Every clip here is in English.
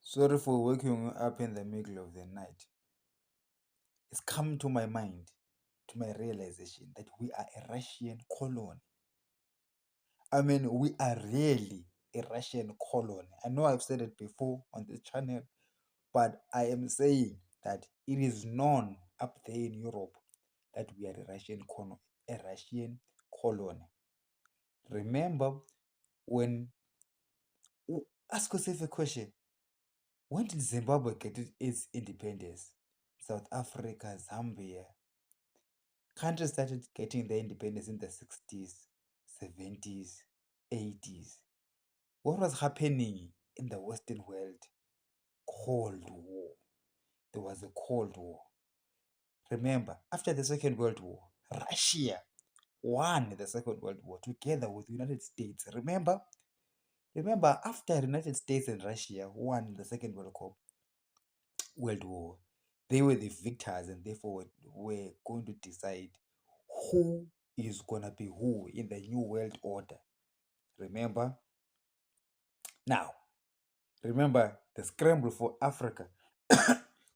Sorry for waking you up in the middle of the night. It's come to my mind, to my realization that we are a Russian colony. I mean, we are really a Russian colony. I know I've said it before on this channel, but I am saying that it is known up there in Europe that we are a Russian colony. Remember when, ask yourself a question, when did Zimbabwe get its independence? South Africa, Zambia. Countries started getting their independence in the 60s, 70s, 80s. What was happening in the Western world? Cold War. There was a Cold War. Remember, after the Second World War, Russia won the Second World War together with the United States. Remember, after the United States and Russia won the Second World War, they were the victors, and therefore were going to decide who is gonna be who in the new world order. Remember? Now, remember the scramble for Africa.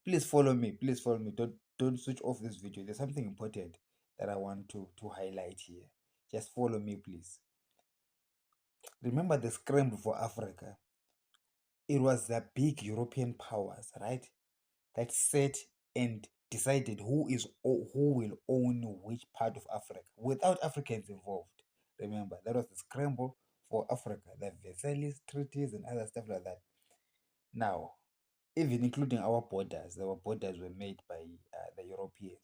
Please follow me. Please follow me. Don't switch off this video. There's something important that I want to highlight here. Just follow me, please. Remember the scramble for Africa. It was the big European powers, right, that set and decided who will own which part of Africa without Africans involved. Remember, that was the scramble for Africa, the Versailles treaties and other stuff like that. Now, even including our borders were made by the Europeans.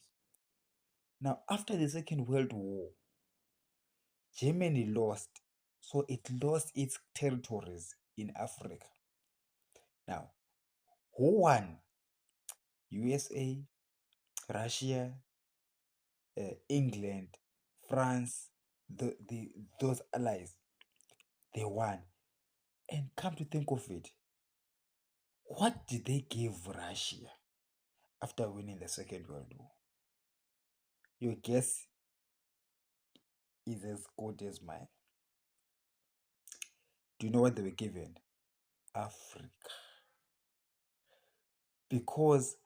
Now, after the Second World War, Germany lost, so it lost its territories in Africa. Now, who won? USA, Russia, England, France, those allies, they won. And come to think of it, what did they give Russia after winning the Second World War? Your guess is as good as mine. Do you know what they were given? Africa. Because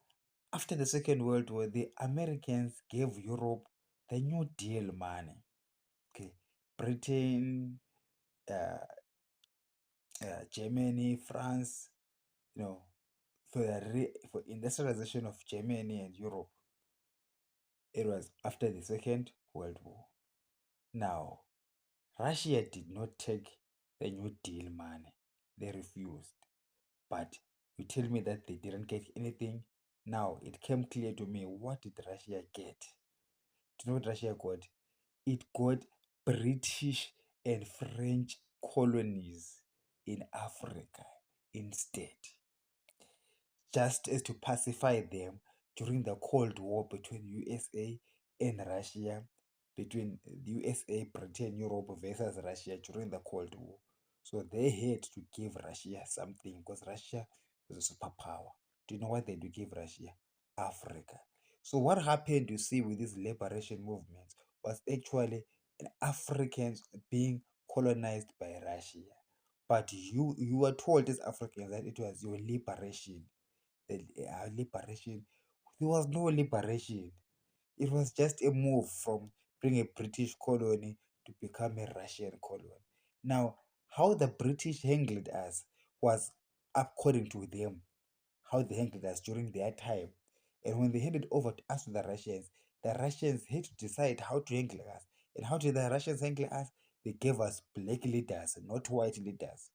after the Second World War, the Americans gave Europe the New Deal money. Okay, Britain, Germany, France, for industrialization of Germany and Europe. It was after the Second World War. Now, Russia did not take the New Deal money. They refused. But you tell me that they didn't get anything. Now, it came clear to me, what did Russia get? Do you know what Russia got? It got British and French colonies in Africa instead, just as to pacify them during the Cold War between USA and Russia, between the USA, Britain, Europe versus Russia during the Cold War. So they had to give Russia something because Russia was a superpower. Do you know what they do give Russia? Africa. So what happened, you see, with these liberation movements was actually Africans being colonized by Russia. But you were told as Africans that it was your liberation. Liberation. There was no liberation. It was just a move from being a British colony to become a Russian colony. Now, how the British handled us was according to them, how they handled us during their time. And when they handed over to us to the Russians had to decide how to handle us. And how did the Russians handle us? They gave us black leaders, not white leaders.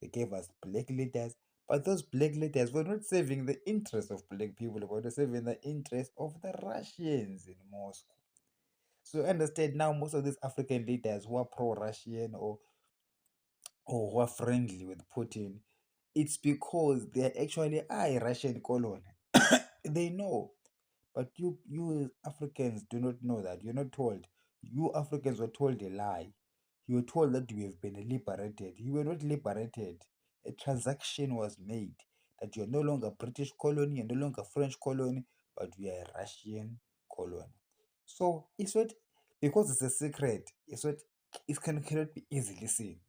They gave us black leaders, but those black leaders were not serving the interests of black people, but were serving the interests of the Russians in Moscow. So understand now, most of these African leaders who are pro-Russian or who are friendly with Putin, it's because they actually are a Russian colony. They know. But you Africans do not know that. You're not told. You Africans were told a lie. You were told that you have been liberated. You were not liberated. A transaction was made that you are no longer British colony, you're no longer French colony, but you are a Russian colony. So it's not, because it's a secret, cannot be easily seen.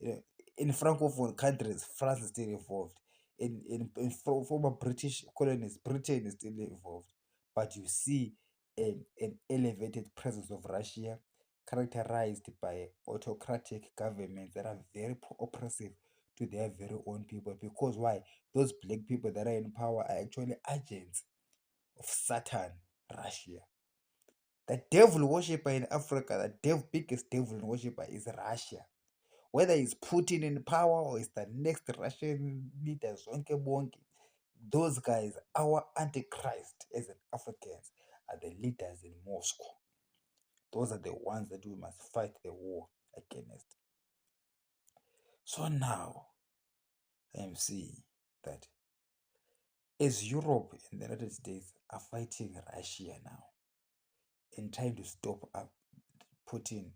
You know, in Francophone countries, France is still involved. in former British colonies, Britain is still involved, but you see an elevated presence of Russia characterized by autocratic governments that are very oppressive to their very own people. Because why? Those black people that are in power are actually agents of Satan, Russia. The devil worshipper in Africa, the biggest devil worshipper is Russia. Whether it's Putin in power or it's the next Russian leader, Zonke Bonke, those guys, our Antichrist as Africans, are the leaders in Moscow. Those are the ones that we must fight the war against. So now I am seeing that as Europe and the United States are fighting Russia now and trying to stop up Putin,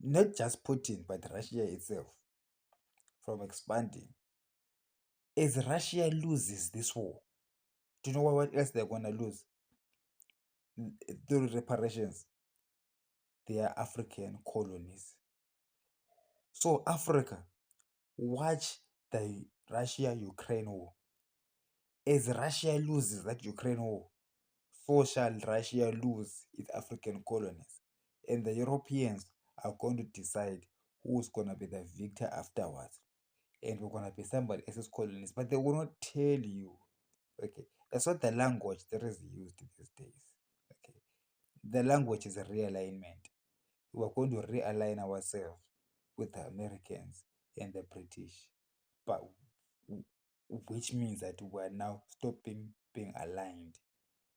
not just Putin, but Russia itself from expanding. As Russia loses this war, do you know what else they're gonna lose? Through reparations, their African colonies. So Africa, watch the Russia-Ukraine war. As Russia loses that Ukraine war, so shall Russia lose its African colonies. And the Europeans are going to decide who's going to be the victor afterwards. And we're going to be somebody else's colonies. But they will not tell you. Okay. That's not the language that is used these days. Okay. The language is a realignment. We are going to realign ourselves with the Americans and the British. But which means that we are now stopping being aligned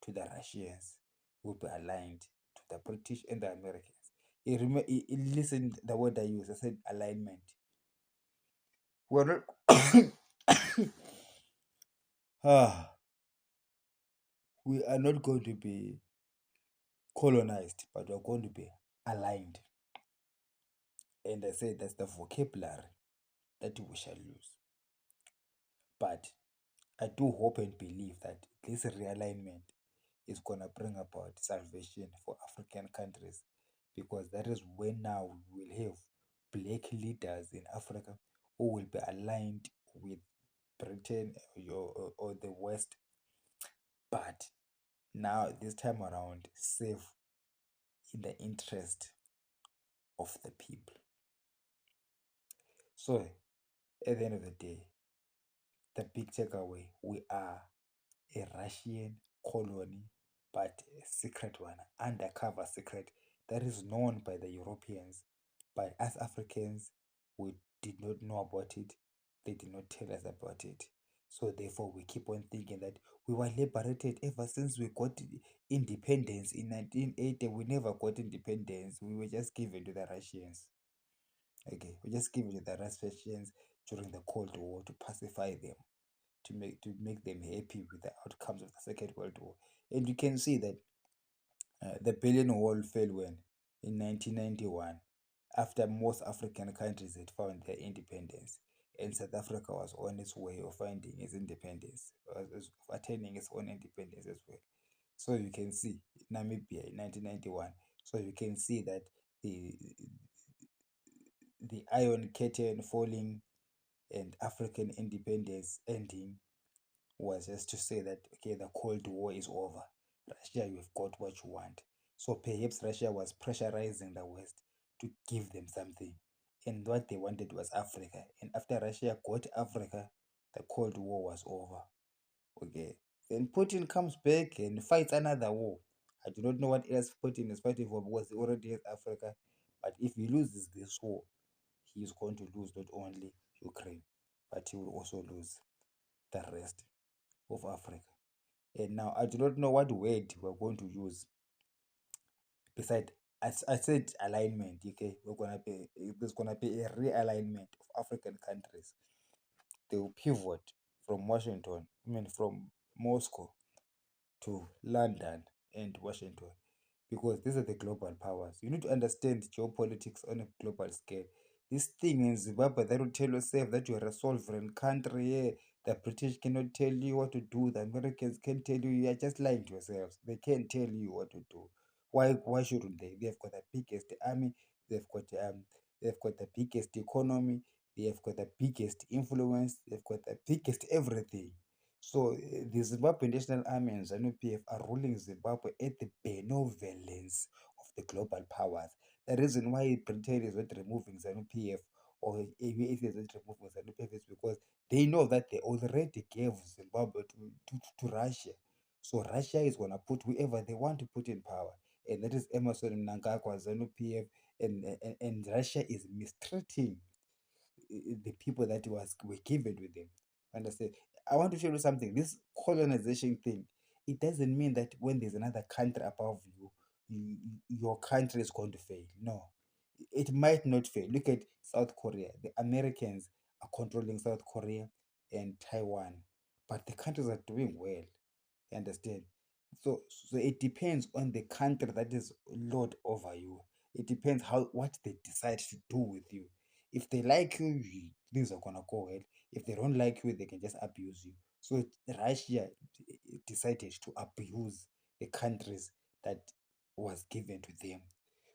to the Russians, will be aligned to the British and the Americans. Listen, the word I use, I said alignment. We're not, we are not going to be colonized, but we're going to be aligned. And I said that's the vocabulary that we shall use. But I do hope and believe that this realignment is going to bring about salvation for African countries, because that is when now we will have black leaders in Africa who will be aligned with Britain or the West, but now this time around save in the interest of the people. So at the end of the day, the big takeaway, we are a Russian colony, but a secret one, undercover secret that is known by the Europeans. But as Africans, we did not know about it. They did not tell us about it. So therefore, we keep on thinking that we were liberated ever since we got independence in 1980. We never got independence. We were just given to the Russians. Okay, we just given to the Russians during the Cold War to pacify them, to make them happy with the outcomes of the Second World War. And you can see that the Berlin Wall fell when? In 1991, after most African countries had found their independence, and South Africa was on its way of finding its independence, was attaining its own independence as well. So you can see Namibia in 1991. So you can see that the the Iron Curtain falling and African independence ending was just to say that, okay, the Cold War is over. Russia, you've got what you want. So perhaps Russia was pressurizing the West to give them something. And what they wanted was Africa. And after Russia got Africa, the Cold War was over. Okay. Then Putin comes back and fights another war. I do not know what else Putin is fighting for, because he already has Africa. But if he loses this war, he is going to lose not only Ukraine, but he will also lose the rest of Africa. And now I do not know what word we're going to use beside. I said alignment. Okay, there's gonna be a realignment of African countries. They will pivot from Washington, I mean from Moscow to London and Washington, because these are the global powers. You need to understand geopolitics on a global scale. This thing in Zimbabwe that will tell yourself that you're a sovereign country here. The British cannot tell you what to do. The Americans can tell you. You are just lying to yourselves. They can't tell you what to do. Why shouldn't they? They've got the biggest army. They've got the biggest economy. They have got the biggest influence, they've got the biggest everything. So the Zimbabwe National Army and ZANU-PF are ruling Zimbabwe at the benevolence of the global powers. The reason why Britain is not removing ZANU-PF or US is not removing ZANU-PF is because they know that they already gave Zimbabwe to Russia. So Russia is going to put whoever they want to put in power. And that is Emerson Mnangagwa, ZANU-PF, and Russia is mistreating the people that were given with them. Understand? I want to show you something. This colonization thing, it doesn't mean that when there's another country above you, your country is going to fail. No, it might not fail. Look at South Korea. The Americans are controlling South Korea and Taiwan, but the countries are doing well. You understand? So it depends on the country that is lord over you. It depends how what they decide to do with you. If they like you, things are gonna go well. If they don't like you, they can just abuse you. So Russia decided to abuse the countries that was given to them.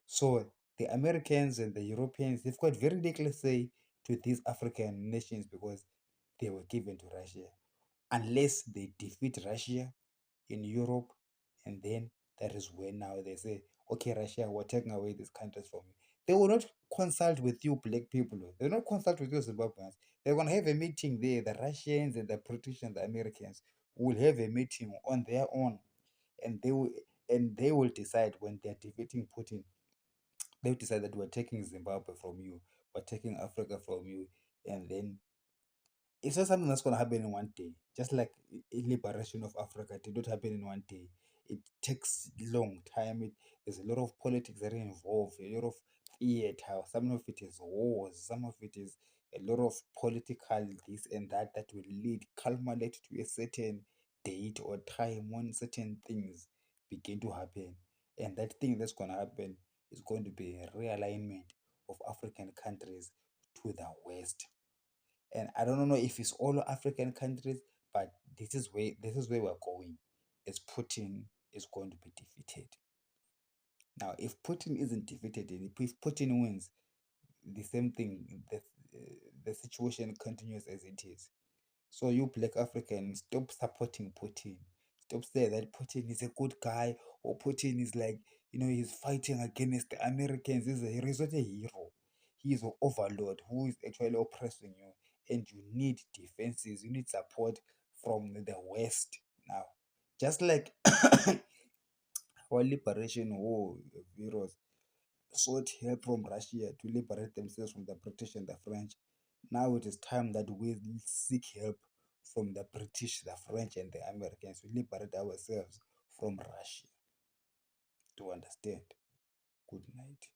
So the Americans and the Europeans, they've got very little say to these African nations because they were given to Russia. Unless they defeat Russia in Europe, and then that is when now they say, okay, Russia, we're taking away these countries from you. They will not consult with you, black people. They will not consult with you, Zimbabweans. They're going to have a meeting there. The Russians and the British and the Americans will have a meeting on their own, and they will decide when they're defeating Putin. They'll decide that we're taking Zimbabwe from you, we're taking Africa from you, and then it's not something that's going to happen in one day. Just like liberation of Africa did not happen in one day. It takes long time. There's a lot of politics that are involved, a lot of theater. Some of it is wars. Some of it is a lot of political this and that will lead, culminate to a certain date or time when certain things begin to happen. And that thing that's going to happen is going to be a realignment of African countries to the West. And I don't know if it's all African countries, but this is where we're going. Is Putin is going to be defeated. Now, if Putin isn't defeated, and if Putin wins, the same thing, the situation continues as it is. So you black Africans, stop supporting Putin. Stop saying that Putin is a good guy or Putin is like, he's fighting against the Americans. He's not a hero. He is an overlord who is actually oppressing you. And you need defenses. You need support from the West now. Just like our liberation war heroes sought help from Russia to liberate themselves from the British and the French. Now it is time that we seek help from the British, the French, and the Americans to liberate ourselves from Russia. To understand. Good night.